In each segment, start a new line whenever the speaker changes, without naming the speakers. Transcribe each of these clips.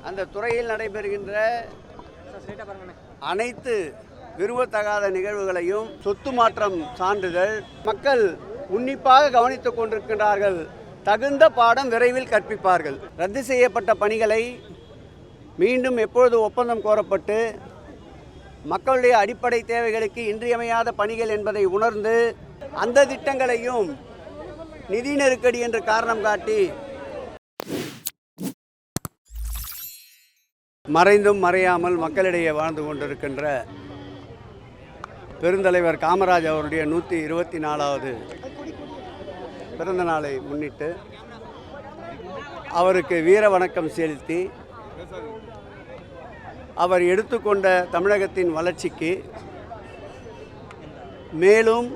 அந்த துறையில் நடைபெறுகின்ற அனைத்து விரும்பத்தகாத நிகழ்வுகளையும் சொத்து மாற்றம் சான்றிதழ் மக்கள் உன்னிப்பாக கவனித்துக் கொண்டிருக்கிறார்கள். தகுந்த பாடம் விரைவில் கற்பிப்பார்கள். ரத்து செய்யப்பட்ட பணிகளை மீண்டும் எப்பொழுது ஒப்பந்தம் கோரப்பட்டு மக்களுடைய அடிப்படை தேவைகளுக்கு இன்றியமையாத பணிகள் என்பதை உணர்ந்து அந்த திட்டங்களையும் நிதி நெருக்கடி என்று காரணம் காட்டி மறைந்தும் மறையாமல் மக்களிடையே வாழ்ந்து கொண்டிருக்கின்ற பெருந்தலைவர் காமராஜ் அவருடைய 124வது பிறந்த நாளை முன்னிட்டு அவருக்கு வீர வணக்கம் செலுத்தி அவர் எடுத்துக்கொண்ட தமிழகத்தின் வளர்ச்சிக்கு மேலும்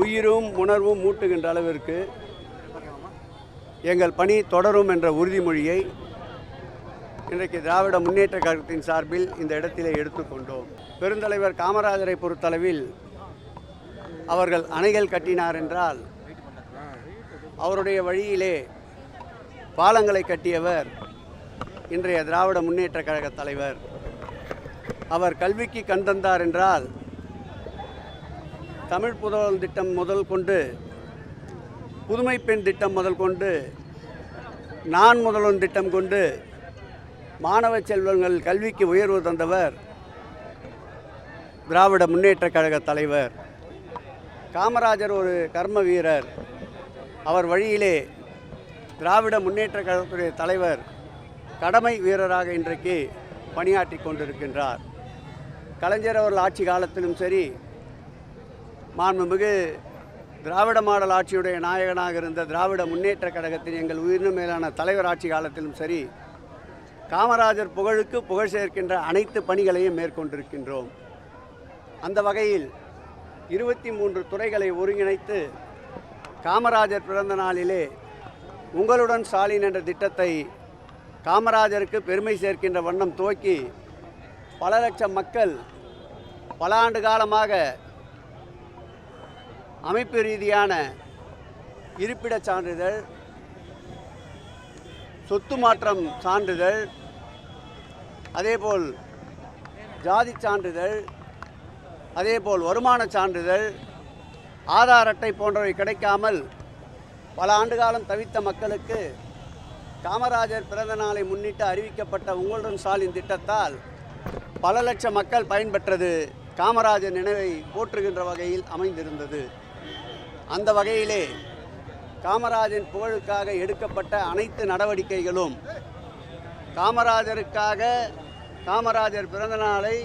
உயிரும் உணர்வும் மூட்டுகின்ற அளவிற்கு எங்கள் பணி தொடரும் என்ற உறுதிமொழியை இன்றைக்கு திராவிட முன்னேற்ற கழகத்தின் சார்பில் இந்த இடத்திலே எடுத்துக்கொண்டோம். பெருந்தலைவர் காமராஜரை பொறுத்தளவில் அவர்கள் அணைகள் கட்டினார் என்றால் அவருடைய வழியிலே பாலங்களை கட்டியவர் இன்றைய திராவிட முன்னேற்ற கழக தலைவர். அவர் கல்விக்கு கண் தந்தார் என்றால் தமிழ் புதல்வன் திட்டம் முதல் கொண்டு புதுமை பெண் திட்டம் முதல் கொண்டு நான் முதல்வன் திட்டம் கொண்டு மாணவ செல்வங்கள் கல்விக்கு உயர்வு தந்தவர் திராவிட முன்னேற்ற கழக தலைவர். காமராஜர் ஒரு கர்ம வீரர். அவர் வழியிலே திராவிட முன்னேற்ற கழகத்துடைய தலைவர் கடமை வீரராக இன்றைக்கு பணியாற்றி கொண்டிருக்கின்றார். கலைஞர் அவர்கள் ஆட்சி காலத்திலும் சரி, மாண்புமிகு திராவிட மாடல் ஆட்சியுடைய நாயகனாக இருந்த திராவிட முன்னேற்ற கழகத்தின் எங்கள் உயிரினும் மேலான தலைவர் ஆட்சி காலத்திலும் சரி, காமராஜர் புகழுக்கு புகழ் சேர்க்கின்ற அனைத்து பணிகளையும் மேற்கொண்டிருக்கின்றோம். அந்த வகையில் 23 துறைகளை ஒருங்கிணைத்து காமராஜர் பிறந்த நாளிலே உங்களுடன் ஸ்டாலின் என்ற திட்டத்தை காமராஜருக்கு பெருமை சேர்க்கின்ற வண்ணம் துவக்கி பல லட்சம் மக்கள் பல ஆண்டு காலமாக அமைப்பு ரீதியான இருப்பிடச் சான்றிதழ், சொத்து மாற்றம் சான்றிதழ், அதேபோல் ஜாதி சான்றிதழ், அதேபோல் வருமான சான்றிதழ், ஆதார் அட்டை போன்றவை கிடைக்காமல் பல ஆண்டு காலம் தவித்த மக்களுக்கு காமராஜர் பிறந்த நாளை முன்னிட்டு அறிவிக்கப்பட்ட உங்களுடன் ஸ்டாலின் திட்டத்தால் பல லட்சம் மக்கள் பயன்பெற்றது காமராஜர் நினைவை போற்றுகின்ற வகையில் அமைந்திருந்தது. அந்த வகையிலே காமராஜரின் புகழுக்காக எடுக்கப்பட்ட அனைத்து நடவடிக்கைகளும் காமராஜருக்காக காமராஜர் பிறந்த நாளை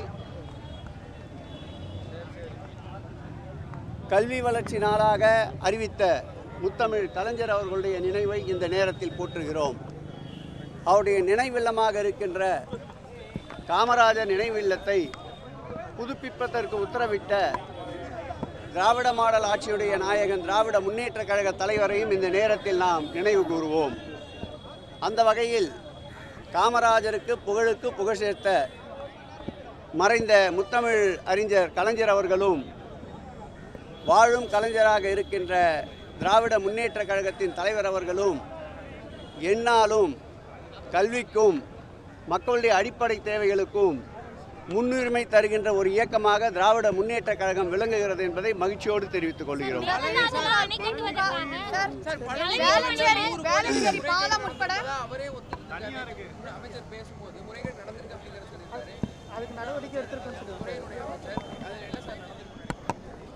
கல்வி வளர்ச்சி நாளாக அறிவித்த முத்தமிழ் கலைஞர் அவர்களுடைய நினைவை இந்த நேரத்தில் போற்றுகிறோம். அவருடைய நினைவில்லமாக இருக்கின்ற காமராஜர் நினைவில்லத்தை புதுப்பிப்பதற்கு உத்தரவிட்ட திராவிட மாடல் ஆட்சியுடைய நாயகன் திராவிட முன்னேற்ற கழக தலைவரையும் இந்த நேரத்தில் நாம் நினைவு கூறுவோம். அந்த வகையில் காமராஜருக்கு புகழுக்கு புகழ் சேர்த்த மறைந்த முத்தமிழ் அறிஞர் கலைஞர் அவர்களும் வாழும் கலைஞராக இருக்கின்ற திராவிட முன்னேற்ற கழகத்தின் தலைவர் அவர்களும் எந்நாளும் கல்விக்கும் மக்களுடைய அடிப்படை தேவைகளுக்கும் முன்னுரிமை தருகின்ற ஒரு இயக்கமாக திராவிட முன்னேற்ற கழகம் விளங்குகிறது என்பதை மகிழ்ச்சியோடு தெரிவித்துக் கொள்கிறோம்.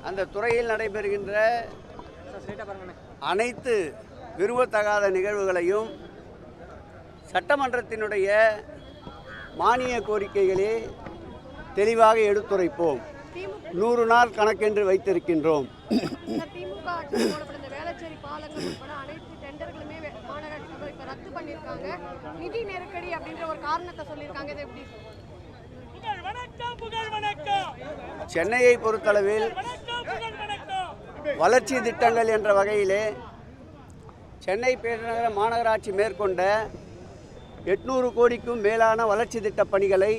அந்த துறையில் நடைபெறுகின்ற அனைத்து விரும்பத்தகாத நிகழ்வுகளையும் சட்டமன்றத்தினுடைய மானிய கோரிக்கைகளே தெளிவாக எடுத்துரைப்போம். 100 நாள் கணக்கென்று வைத்திருக்கின்றோம்.
நிதி நெருக்கடி அப்படின்ற ஒரு காரணத்தை சொல்லியிருக்காங்க.
சென்னையை பொறுத்தளவில் வளர்ச்சி திட்டங்கள் என்ற வகையிலே சென்னை பெருநகர மாநகராட்சி மேற்கொண்ட 800 கோடிக்கும் மேலான வளர்ச்சி திட்ட பணிகளை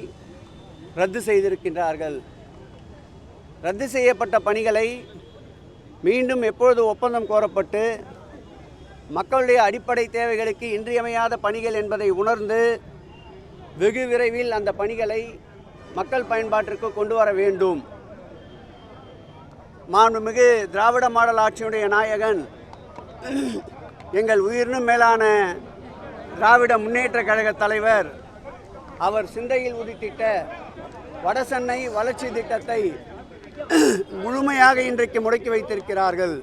ரத்து செய்திருக்கின்றார்கள். ரத்து செய்யப்பட்ட பணிகளை மீண்டும் எப்பொழுது ஒப்பந்தம் கோரப்பட்டு மக்களுடைய அடிப்படை தேவைகளுக்கு இன்றியமையாத பணிகள் என்பதை உணர்ந்து வெகு விரைவில் அந்த பணிகளை மக்கள் பயன்பாட்டிற்கு கொண்டு வர வேண்டும். மாண்புமிகு திராவிட மாடல் ஆட்சியுடைய நாயகன் எங்கள் உயிரினும் மேலான திராவிட முன்னேற்ற கழக தலைவர் அவர் சிந்தையில் உதித்திட்ட வடசென்னை வளர்ச்சி திட்டத்தை முழுமையாக இன்றைக்கு முடக்கி வைத்திருக்கிறார்கள்.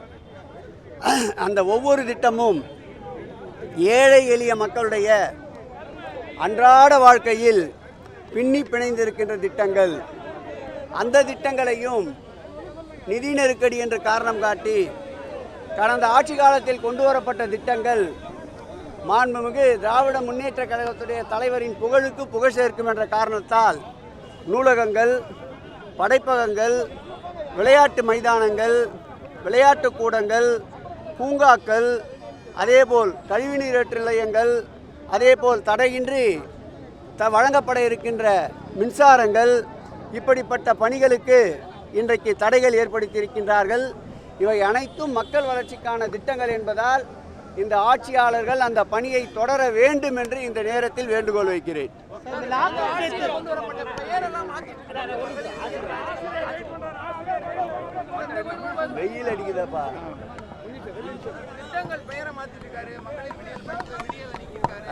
அந்த ஒவ்வொரு திட்டமும் ஏழை எளிய மக்களுடைய அன்றாட வாழ்க்கையில் பின்னி பிணைந்திருக்கின்ற திட்டங்கள். அந்த திட்டங்களையும் நிதி நெருக்கடி என்று காரணம் காட்டி கடந்த ஆட்சி காலத்தில் கொண்டு வரப்பட்ட திட்டங்கள் மாண்புமிகு திராவிட முன்னேற்ற கழகத்துடைய தலைவரின் புகழுக்கு புகழ் சேர்க்கும் என்ற காரணத்தால் நூலகங்கள், படைப்பகங்கள், விளையாட்டு மைதானங்கள், விளையாட்டு கூடங்கள், பூங்காக்கள், அதேபோல் கழிவுநீரேற்று நிலையங்கள், அதேபோல் தடையின்றி வழங்கப்பட இருக்கின்ற மின்சாரங்கள், இப்படிப்பட்ட பணிகளுக்கு இன்றைக்கு தடைகள் ஏற்படுத்தியிருக்கின்றார்கள். இவை அனைத்தும் மக்கள் வளர்ச்சிக்கான திட்டங்கள் என்பதால் இந்த ஆட்சியாளர்கள் அந்த பணியை தொடர வேண்டும் என்று இந்த நேரத்தில் வேண்டுகோள் வைக்கிறேன். வெயில் அடிக்குதப்பா.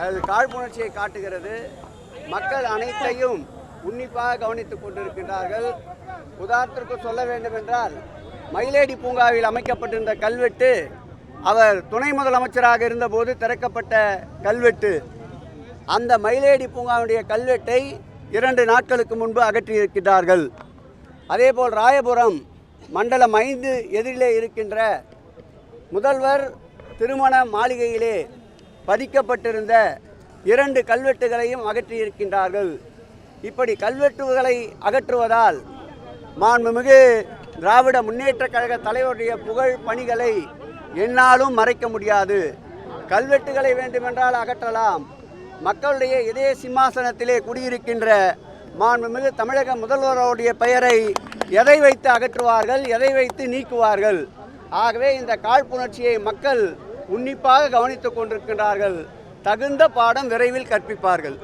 அது காழ்ப்புணர்ச்சியை காட்டுகிறது. மக்கள் அனைத்தையும் உன்னிப்பாக கவனித்துக் கொண்டிருக்கின்றார்கள். உதாரணத்திற்கு சொல்ல வேண்டும் என்றால், மயிலேடி பூங்காவில் அமைக்கப்பட்டிருந்த கல்வெட்டு அவர் துணை முதலமைச்சராக இருந்தபோது திறக்கப்பட்ட கல்வெட்டு. அந்த மயிலேடி பூங்காவுடைய கல்வெட்டை 2 நாட்களுக்கு முன்பு அகற்றியிருக்கிறார்கள். அதேபோல் ராயபுரம் மண்டலம் 5 எதிரிலே இருக்கின்ற முதல்வர் திருமண மாளிகையிலே பதிக்கப்பட்டிருந்த 2 கல்வெட்டுகளையும் அகற்றியிருக்கின்றார்கள். இப்படி கல்வெட்டுகளை அகற்றுவதால் மாண்புமிகு திராவிட முன்னேற்ற கழக தலைவருடைய புகழ் பணிகளை என்னாலும் மறைக்க முடியாது. கல்வெட்டுகளை வேண்டுமென்றால் அகற்றலாம். மக்களுடைய இதய சிம்மாசனத்திலே குடியிருக்கின்ற மாண்புமிகு தமிழக முதல்வருடைய பெயரை எதை வைத்து அகற்றுவார்கள், எதை வைத்து நீக்குவார்கள்? ஆகவே இந்த காழ்ப்புணர்ச்சியை மக்கள் உன்னிப்பாக கவனித்துக் கொண்டிருக்கின்றார்கள். தகுந்த பாடம் விரைவில் கற்பிப்பார்கள்.